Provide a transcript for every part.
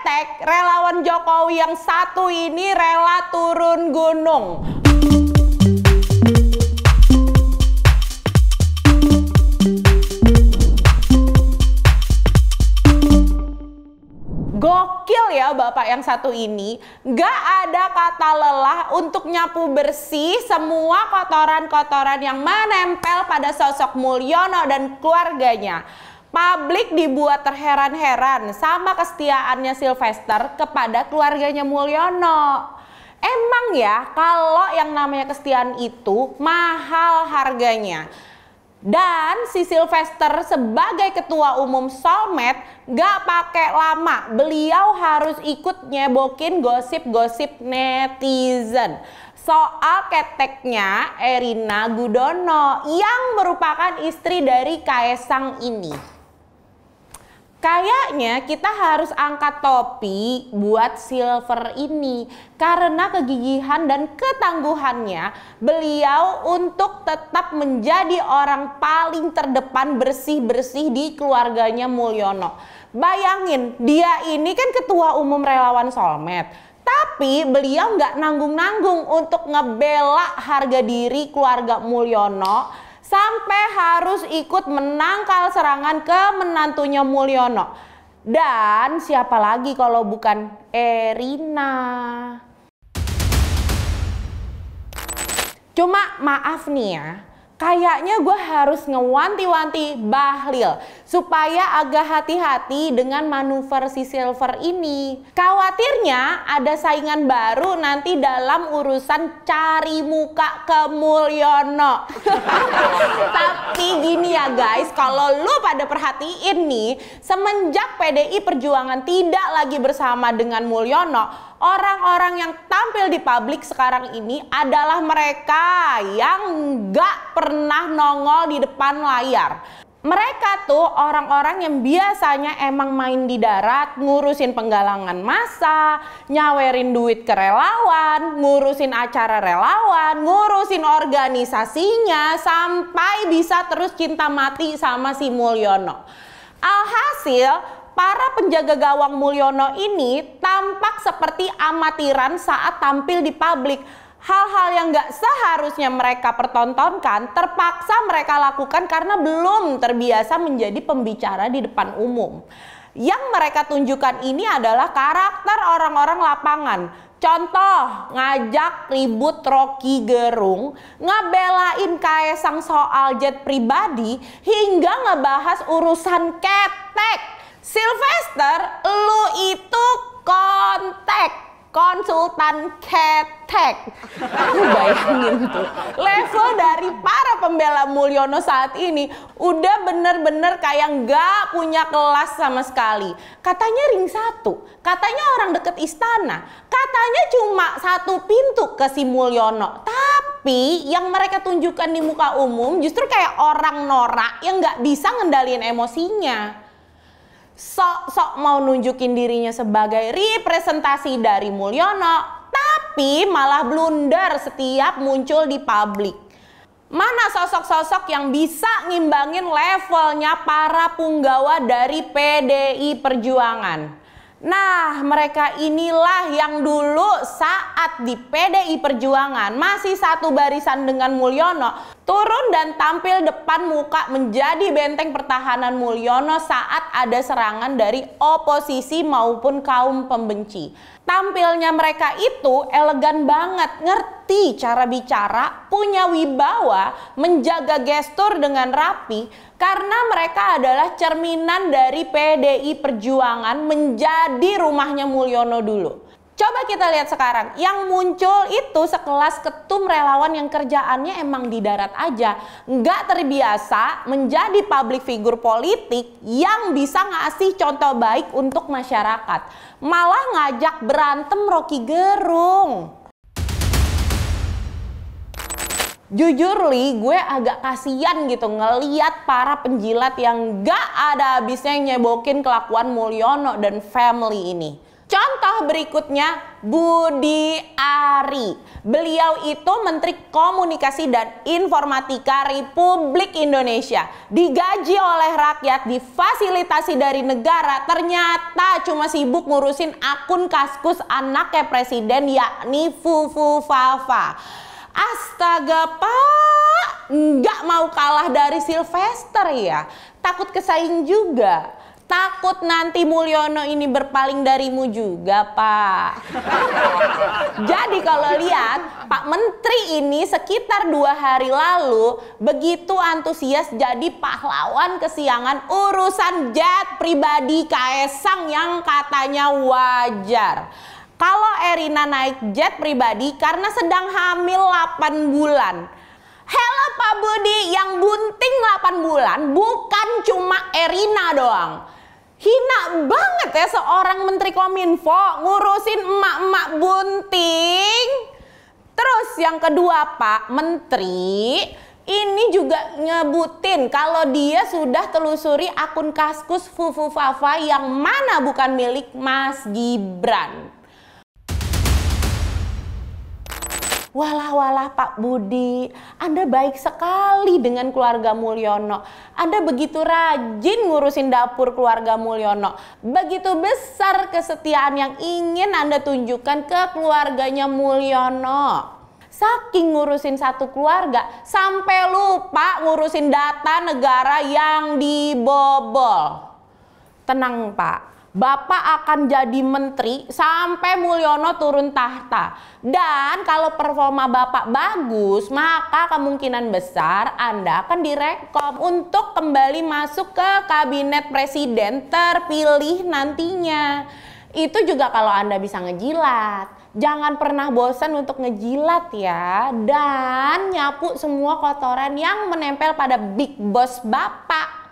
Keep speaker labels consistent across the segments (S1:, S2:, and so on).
S1: ketek, relawan Jokowi yang satu ini rela turun gunung. Gokil ya bapak yang satu ini, gak ada kata lelah untuk nyapu bersih semua kotoran-kotoran yang menempel pada sosok Mulyono dan keluarganya. Publik dibuat terheran-heran sama kesetiaannya Sylvester kepada keluarganya Mulyono. Emang ya kalau yang namanya kesetiaan itu mahal harganya. Dan si Sylvester sebagai ketua umum Soulmate gak pakai lama, beliau harus ikut nyebokin gosip-gosip netizen soal keteknya Erina Gudono yang merupakan istri dari Kaesang ini. Kayaknya kita harus angkat topi buat Silver ini karena kegigihan dan ketangguhannya beliau untuk tetap menjadi orang paling terdepan bersih-bersih di keluarganya Mulyono. Bayangin, dia ini kan ketua umum relawan Soulmate, tapi beliau nggak nanggung-nanggung untuk ngebela harga diri keluarga Mulyono sampai harus ikut menangkal serangan ke menantunya Mulyono. Dan siapa lagi kalau bukan Erina. Cuma maaf nih ya, kayaknya gue harus ngewanti-wanti Bahlil supaya agak hati-hati dengan manuver si Silver ini. Khawatirnya ada saingan baru nanti dalam urusan cari muka ke Mulyono. Tapi gini ya guys, kalau lu pada perhatiin nih, semenjak PDI Perjuangan tidak lagi bersama dengan Mulyono, orang-orang yang tampil di publik sekarang ini adalah mereka yang gak pernah nongol di depan layar. Mereka tuh orang-orang yang biasanya emang main di darat, ngurusin penggalangan massa, nyawerin duit ke relawan, ngurusin acara relawan, ngurusin organisasinya, sampai bisa terus cinta mati sama si Mulyono. Alhasil, para penjaga gawang Mulyono ini tampak seperti amatiran saat tampil di publik. Hal-hal yang gak seharusnya mereka pertontonkan terpaksa mereka lakukan karena belum terbiasa menjadi pembicara di depan umum. Yang mereka tunjukkan ini adalah karakter orang-orang lapangan. Contoh, ngajak ribut Rocky Gerung, ngebelain Kaesang soal jet pribadi, hingga ngebahas urusan ketek. Sylvester, lu itu konsultan ketek. Lu bayangin tuh, level dari para pembela Mulyono saat ini udah bener-bener kayak nggak punya kelas sama sekali. Katanya ring 1, katanya orang deket istana, katanya cuma satu pintu ke si Mulyono. Tapi yang mereka tunjukkan di muka umum justru kayak orang norak yang nggak bisa ngendaliin emosinya. Sok-sok mau nunjukin dirinya sebagai representasi dari Mulyono, tapi malah blunder setiap muncul di publik. Mana sosok-sosok yang bisa ngimbangin levelnya para punggawa dari PDI Perjuangan? Nah, mereka inilah yang dulu saat di PDI Perjuangan masih satu barisan dengan Mulyono, turun dan tampil depan muka menjadi benteng pertahanan Mulyono saat ada serangan dari oposisi maupun kaum pembenci. Tampilnya mereka itu elegan banget, ngerti cara bicara, punya wibawa, menjaga gestur dengan rapi, karena mereka adalah cerminan dari PDI Perjuangan menjadi rumahnya Mulyono dulu. Coba kita lihat sekarang, yang muncul itu sekelas ketum relawan yang kerjaannya emang di darat aja, nggak terbiasa menjadi public figure politik yang bisa ngasih contoh baik untuk masyarakat, malah ngajak berantem Rocky Gerung. Jujur Li, gue agak kasihan gitu ngeliat para penjilat yang gak ada habisnya nyebokin kelakuan Mulyono dan family ini. Contoh berikutnya Budi Ari. Beliau itu Menteri Komunikasi dan Informatika Republik Indonesia. Digaji oleh rakyat, difasilitasi dari negara, ternyata cuma sibuk ngurusin akun Kaskus anaknya presiden yakni Fufu Fafa. Astaga Pak, nggak mau kalah dari Sylvester ya. Takut kesaing juga. Takut nanti Mulyono ini berpaling darimu juga, Pak. Jadi kalau lihat Pak Menteri ini sekitar 2 hari lalu begitu antusias jadi pahlawan kesiangan urusan jet pribadi Kaesang yang katanya wajar. Kalau Erina naik jet pribadi karena sedang hamil 8 bulan. Hello Pak Budi, yang bunting 8 bulan bukan cuma Erina doang. Hina banget ya seorang Menteri Kominfo ngurusin emak-emak bunting. Terus yang kedua Pak Menteri ini juga nyebutin kalau dia sudah telusuri akun Kaskus Fufu Fafa yang mana bukan milik Mas Gibran. Walah Pak Budi, Anda baik sekali dengan keluarga Mulyono. Anda begitu rajin ngurusin dapur keluarga Mulyono. Begitu besar kesetiaan yang ingin Anda tunjukkan ke keluarganya Mulyono. Saking ngurusin satu keluarga, sampai lupa ngurusin data negara yang dibobol. Tenang Pak. Bapak akan jadi menteri sampai Mulyono turun tahta. Dan kalau performa Bapak bagus, maka kemungkinan besar Anda akan direkom untuk kembali masuk ke kabinet presiden terpilih nantinya. Itu juga kalau Anda bisa ngejilat. Jangan pernah bosan untuk ngejilat ya. Dan nyapu semua kotoran yang menempel pada big boss Bapak.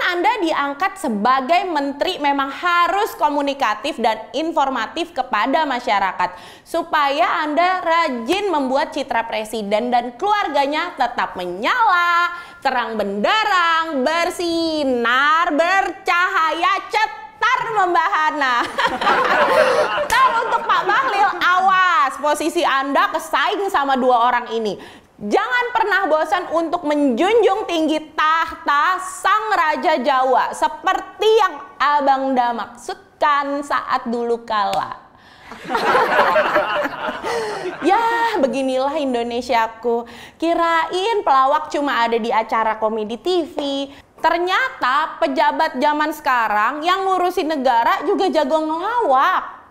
S1: Anda diangkat sebagai menteri memang harus komunikatif dan informatif kepada masyarakat supaya Anda rajin membuat citra presiden dan keluarganya tetap menyala, terang benderang, bersinar, bercahaya, cetar membahana. Tapi untuk Pak Bahlil, awas posisi Anda kesaing sama 2 orang ini. Jangan pernah bosan untuk menjunjung tinggi tahta sang Raja Jawa seperti yang Abang Da maksudkan saat dulu kala. Ya, beginilah Indonesiaku. Kirain pelawak cuma ada di acara komedi TV. Ternyata pejabat zaman sekarang yang ngurusin negara juga jago ngelawak.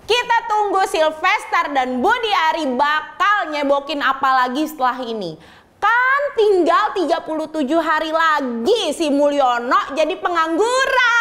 S1: Kita tunggu Sylvester dan Budi Ari bakal nyebokin apa lagi setelah ini. Kan tinggal 37 hari lagi si Mulyono jadi pengangguran.